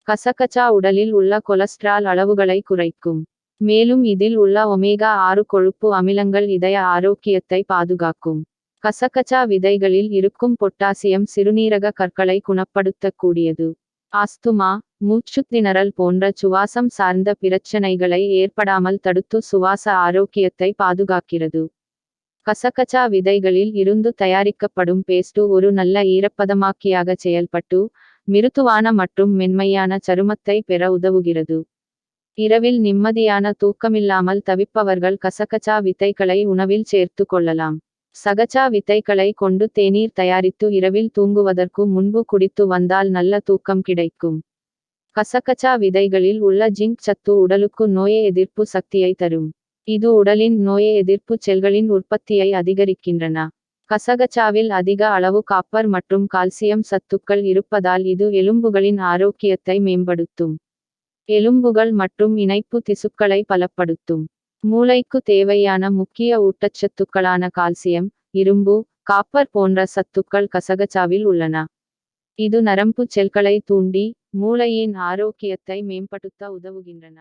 கசகசா உடலில் உள்ள கொலஸ்ட்ரால் அளவுகளை குறைக்கும். மேலும் இதில் உள்ள ஒமேகா 6 கொழுப்பு அமிலங்கள் இதய ஆரோக்கியத்தை பாதுகாக்கும். கசகசா விதைகளில் இருக்கும் பொட்டாசியம் சிறுநீரக கற்களை குணப்படுத்தக்கூடியது. ஆஸ்துமா, மூச்சுத்திணறல் போன்ற சுவாசம் சார்ந்த பிரச்சனைகளை ஏற்படாமல் தடுத்து சுவாச ஆரோக்கியத்தை பாதுகாக்கிறது. கசகசா விதைகளில் இருந்து தயாரிக்கப்படும் பேஸ்டு ஒரு நல்ல ஈரப்பதமாக்கியாக செயல்பட்டு, மிருதுவான மற்றும் மென்மையான சருமத்தை பெற உதவுகிறது. இரவில் நிம்மதியான தூக்கமில்லாமல் தவிப்பவர்கள் கசகசா விதைகளை உணவில் சேர்த்து கொள்ளலாம். சகச்சா விதைகளை கொண்டு தேநீர் தயாரித்து இரவில் தூங்குவதற்கு முன்பு குடித்து வந்தால் நல்ல தூக்கம் கிடைக்கும். கசகசா விதைகளில் உள்ள ஜிங்க் சத்து உடலுக்கு நோய் எதிர்ப்பு சக்தியை தரும். இது உடலின் நோய் எதிர்ப்பு செல்களின் உற்பத்தியை அதிகரிக்கின்றன. கசகசாவில் அதிக அளவு காப்பர் மற்றும் கால்சியம் சத்துக்கள் இருப்பதால் இது எலும்புகளின் ஆரோக்கியத்தை மேம்படுத்தும். எலும்புகள் மற்றும் இணைப்பு திசுக்களை பலப்படுத்தும். மூளைக்கு தேவையான முக்கிய ஊட்டச்சத்துக்களான கால்சியம், இரும்பு, காப்பர் போன்ற சத்துக்கள் கசகசாவில் உள்ளன. இது நரம்பு செல்களை தூண்டி, மூளையின் ஆரோக்கியத்தை மேம்படுத்த உதவுகின்றன.